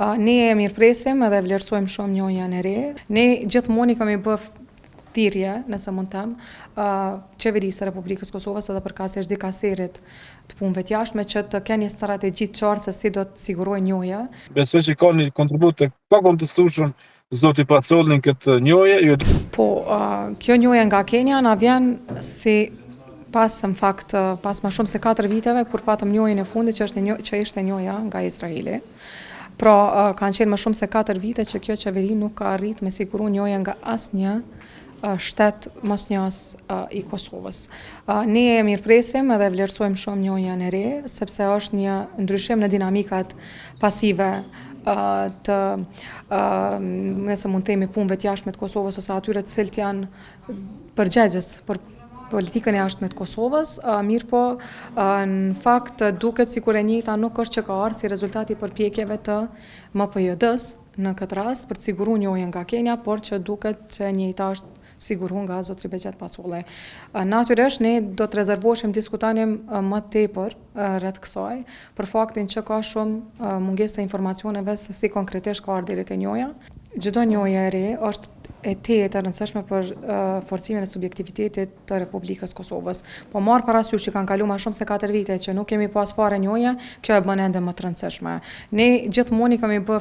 Ne e mirëpresim edhe vlerësojmë shumë njohjen e re. Ne gjithmonë i kemi bë thirrje, nëse mund të them, qeverisë së Republikës Kosovës edhe përkatësisht dikasterit të punëve të jashtme që të kenë një strategji të qartë se si do të sigurojë njohja. Besoj që ka një kontribut të pakontestueshëm zoti Pacolli në këtë njohje. Po, kjo njohje nga Kenia na vjen si pas më shumë se 4 viteve kur patëm njohjen e fundit që ishte njohja nga Izraeli. Pra, kanë qenë më shumë se 4 vite që kjo qeveri nuk ka arrit me siguru njohjen nga asnjë shtet mosnjës i Kosovës. Ne e mirëpresim edhe vlerësojmë shumë njohjen e re, sepse është një ndryshim në dinamikat pasive të nëse mund të themi punëve të jashtme të Kosovës ose atyre të cilët janë përgjegjës për politikën e jashtme të Kosovës, mirë po në fakt duket sikur e njëjta nuk është që ka ardhur si rezultati i përpjekjeve të MPJD-s në këtë rast për të siguruar njohjen nga Kenia, por që duket që e njëjta është siguruar nga zotri Beqet Pacolli. Natyrisht ne do të rezervoheshim diskutonim më tepër rreth kësaj për faktin që ka shumë mungesë të informacioneve se si konkretisht ka ardhur deri te njohja. Çdo njohje e re është e tetë e rëndësishme për forcimin e subjektivitetit të Republikës Kosovës. Po marr parasysh që kanë kaluar më shumë se 4 vite që nuk kemi pas fare njohje, kjo e bën ende më të rëndësishme. Ne gjithmonë i kemi bë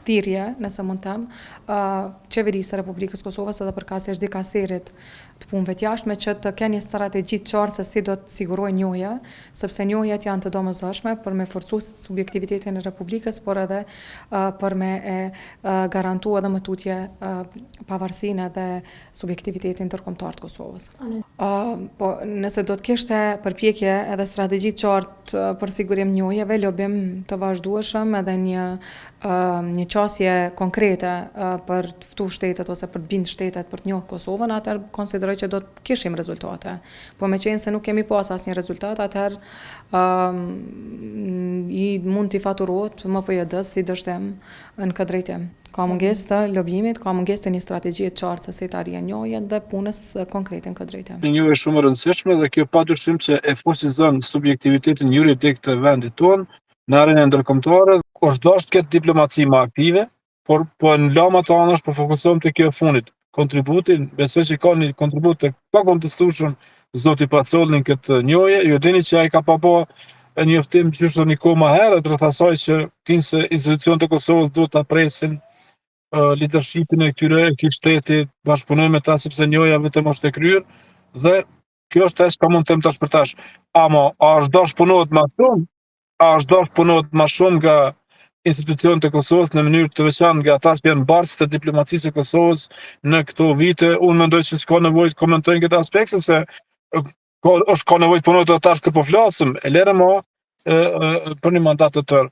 thirrje, nëse mund të them, qeverisë së Republikës Kosovës edhe përkatësisht dikasterit të punëve të jashtme që të kenë një strategji të qartë se si do të sigurojë njohja, sepse njohjet janë të domosdoshme për me forcuar subjektivitetin e Republikës, por edhe për me garantuar edhe më tutje pavarësinë edhe subjektivitetin ndërkombëtar të Kosovës. Po nëse do të kishte përpjekje edhe strategji të qartë për sigurim njohjeve, lobim të vazhdueshëm edhe një qasje konkrete për të ftuar shtetet ose për të bindur shtetet për të njohur Kosovën, atëherë konsideroj që do të kishim rezultate. Po meqense se nuk kemi pas asnjë rezultat, atëherë i mund t'i faturohet MPJD-s si dështim në këtë drejtim. Ka mungesë të lobimit, ka mungesë të një strategjie të qartë se si të arrijë njohjen dhe punës konkrete në këtë drejtim. Një njohje shumë e rëndësishme dhe kjo padyshim që e forcizon subjektivitetin juridik të vendit tonë në arenën ndërkombëtare. Është dashur të ketë diplomaci më aktive, por po në lama të anash po fokusohem te kjo fundit. Kontributin, besoj që ka një kontribut të pakontestueshëm zoti Pacolli në këtë njohje. Ju dini që ai ka pa bë një njoftim gjyshtë një kohë më herët rreth asaj që se institucionet e Kosovës duhet ta presin leadershipin e këtij shteti, bashkëpunojmë me ta sepse njohja vetëm është e kryer dhe kjo është ajo që mund të them tash për tash. Ama a është dashur punohet më shumë? A është dashur punohet më shumë nga institucionet e Kosovës në mënyrë të veçantë nga ata që janë bartës të diplomacisë së Kosovës në këto vite? Unë mendoj se s'ka nevojë të komentojnë këtë aspekt sepse ka nevojë të punohet tash që po flasim, e lërë më për një mandat të tërë.